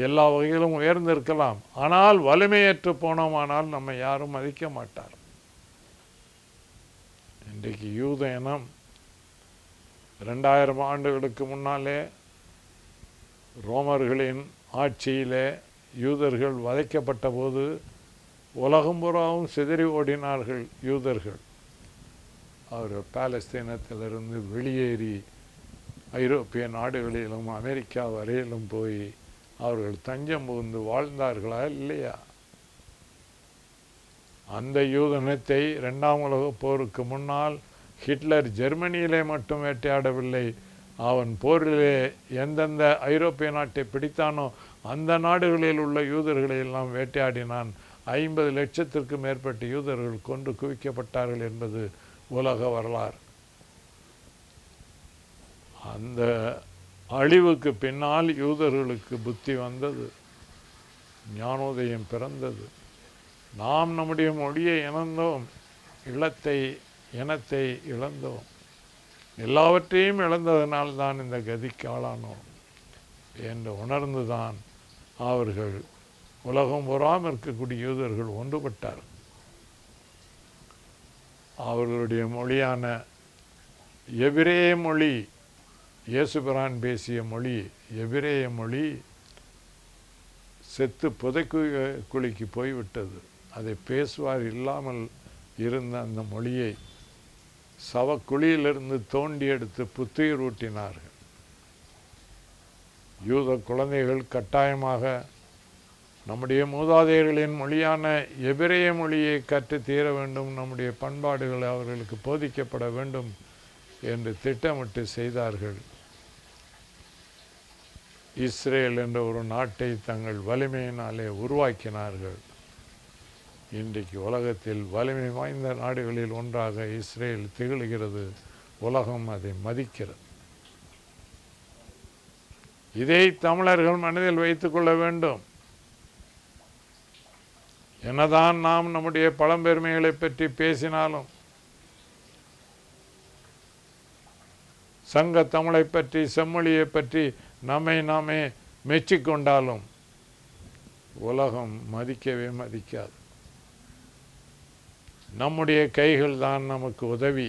எல்லா வகையிலும் உயர்ந்திருக்கலாம். ஆனால் வலிமையற்று போனோமானால் நம்மை யாரும் மதிக்க மாட்டார். இன்றைக்கு யூத இனம் 2000 ஆண்டுகளுக்கு முன்னாலே ரோமர்களின் ஆட்சியிலே யூதர்கள் வதைக்கப்பட்ட போது உலகம் பூராவும் சிதறி ஓடினார்கள் யூதர்கள். அவர்கள் பாலஸ்தீனத்திலிருந்து வெளியேறி ஐரோப்பிய நாடுகளிலும் அமெரிக்கா வரையிலும் போய் அவர்கள் தஞ்சம் புகுந்து வாழ்ந்தார்களா இல்லையா? அந்த யூதனத்தை 2ஆம் உலகப் போருக்கு முன்னால் ஹிட்லர் ஜெர்மனியிலே மட்டும் வேட்டையாடவில்லை, அவன் போரிலே எந்தெந்த ஐரோப்பிய நாட்டை பிடித்தானோ அந்த நாடுகளில் உள்ள யூதர்களை எல்லாம் வேட்டையாடினான். 50 லட்சத்திற்கு மேற்பட்ட யூதர்கள் கொன்று குவிக்கப்பட்டார்கள் என்பது உலக வரலாறு. அந்த அழிவுக்கு பின்னால் யூதர்களுக்கு புத்தி வந்தது, ஞானோதயம் பிறந்தது. நாம் நம்முடைய மொழியை இழந்தோம், இனத்தை இழந்தோம். எல்லாவற்றையும் இழந்ததனால்தான் இந்த கதிக்கு ஆளானோம் என்று உணர்ந்துதான் அவர்கள் உலகம் பூராமல் இருக்கக்கூடிய யூதர்கள் ஒன்றுபட்டார். அவர்களுடைய மொழியான எபிரேய மொழி, இயேசுபிரான் பேசிய மொழி எபிரேய மொழி செத்து புதைக்குழிக்கு போய்விட்டது. அதை பேசுவார் இல்லாமல் இருந்த அந்த மொழியை சவக்குழியிலிருந்து தோண்டி எடுத்து புத்துயிர் ஊட்டினார்கள். யூத குழந்தைகள் கட்டாயமாக நம்முடைய மூதாதையர்களின் மொழியான எபிரேய மொழியை கற்று தீர வேண்டும், நம்முடைய பண்பாடுகள் அவர்களுக்கு போதிக்கப்பட வேண்டும் என்று திட்டமிட்டு செய்தார்கள். இஸ்ரேல் என்ற ஒரு நாட்டை தங்கள் வலிமையினாலே உருவாக்கினார்கள். இன்றைக்கு உலகத்தில் வலிமை வாய்ந்த நாடுகளில் ஒன்றாக இஸ்ரேல் திகழ்கிறது. உலகம் அதை மதிக்கிறது. இதை தமிழர்கள் மனதில் வைத்துக் கொள்ள வேண்டும். என்னதான் நாம் நம்முடைய பழம்பெருமைகளை பற்றி பேசினாலும், சங்க தமிழை பற்றி செம்மொழியை பற்றி நம்மை நாமே மெச்சிக்கொண்டாலும் உலகம் மதிக்கவே மதிக்காது. நம்முடைய கைகள் தான் நமக்கு உதவி.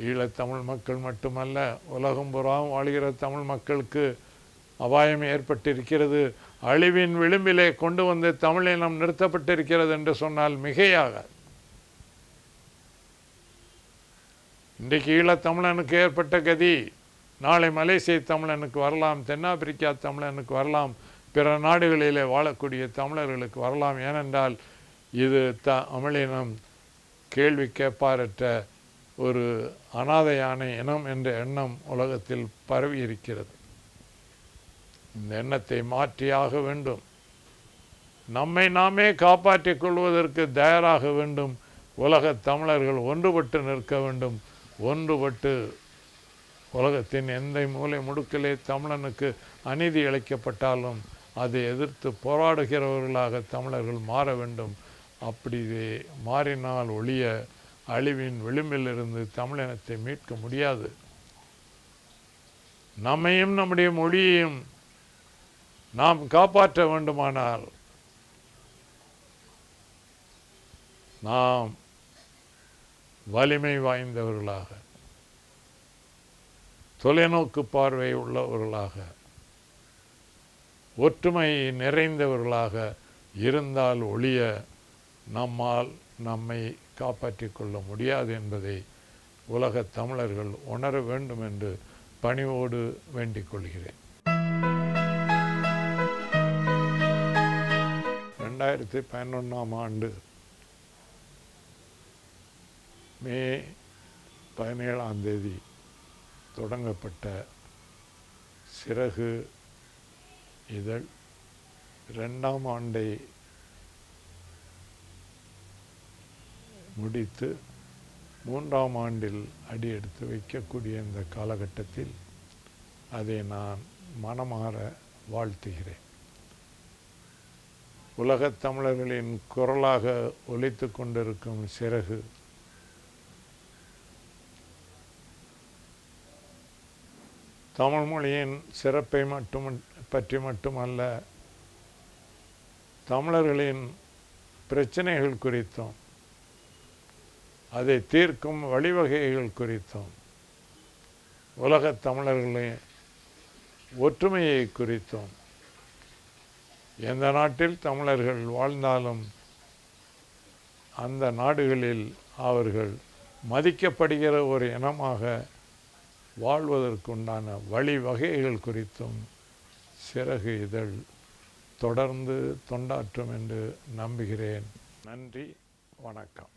ஈழத்தமிழ் மக்கள் மட்டுமல்ல, உலகம் புறாவும் வாழ்கிற தமிழ் மக்களுக்கு அபாயம் ஏற்பட்டிருக்கிறது. அழிவின் விளிம்பிலே கொண்டு வந்து தமிழினம் நிறுத்தப்பட்டிருக்கிறது என்று சொன்னால் மிகையாக. இன்றைக்கு ஈழத்தமிழனுக்கு ஏற்பட்ட கதி நாளை மலேசிய தமிழனுக்கு வரலாம், தென்னாப்பிரிக்கா தமிழனுக்கு வரலாம், பிற நாடுகளிலே வாழக்கூடிய தமிழர்களுக்கு வரலாம். ஏனென்றால் இது தமிழினம் கேள்வி கேட்பாரற்ற ஒரு அனாதையான இனம் என்ற எண்ணம் உலகத்தில் பரவி இருக்கிறது. இந்த எண்ணத்தை மாற்றியாக வேண்டும். நம்மை நாமே காப்பாற்றிக் கொள்வதற்கு தயாராக வேண்டும். உலக தமிழர்கள் ஒன்றுபட்டு நிற்க வேண்டும். ஒன்றுபட்டு உலகத்தின் எந்த மூலை முடுக்கிலே தமிழனுக்கு அநீதி இழைக்கப்பட்டாலும் அதை எதிர்த்து போராடுகிறவர்களாக தமிழர்கள் மாற வேண்டும். அப்படி மாறினால் ஒழிய அழிவின் விளிம்பிலிருந்து தமிழினத்தை மீட்க முடியாது. நம்மையும் நம்முடைய மொழியையும் நாம் காப்பாற்ற வேண்டுமானால் நாம் வலிமை வாய்ந்தவர்களாக, தொலைநோக்கு பார்வை உள்ளவர்களாக, ஒற்றுமை நிறைந்தவர்களாக இருந்தால் ஒழிய நம்மால் நம்மை காப்பாற்றிக் கொள்ள முடியாது என்பதை உலக தமிழர்கள் உணர வேண்டும் என்று பணிவோடு வேண்டிக் கொள்கிறேன். 2011ஆம் ஆண்டு மே 17ஆம் தேதி தொடங்கப்பட்ட சிறகு இதழ் 2ஆம் ஆண்டை முடித்து 3ஆம் ஆண்டில் அடி எடுத்து வைக்கக்கூடிய இந்த காலகட்டத்தில் அதை நான் மனமாற வாழ்த்துகிறேன். உலகத் தமிழர்களின் குரலாக ஒலித்து கொண்டிருக்கும் சிறகு தமிழ் மொழியின் சிறப்பை மட்டும் பற்றி மட்டுமல்ல, தமிழர்களின் பிரச்சனைகள் குறித்தும் அதை தீர்க்கும் வழிவகைகள் குறித்தும் உலகத் தமிழர்களின் ஒற்றுமையை குறித்தும் எந்த நாட்டில் தமிழர்கள் வாழ்ந்தாலும் அந்த நாடுகளில் அவர்கள் மதிக்கப்படுகிற ஒரு இனமாக வாழ்வதற்குண்டான வழிவகைகள் குறித்தும் சிறகு இதழ் தொடர்ந்து தொண்டாற்றும் என்று நம்புகிறேன். நன்றி, வணக்கம்.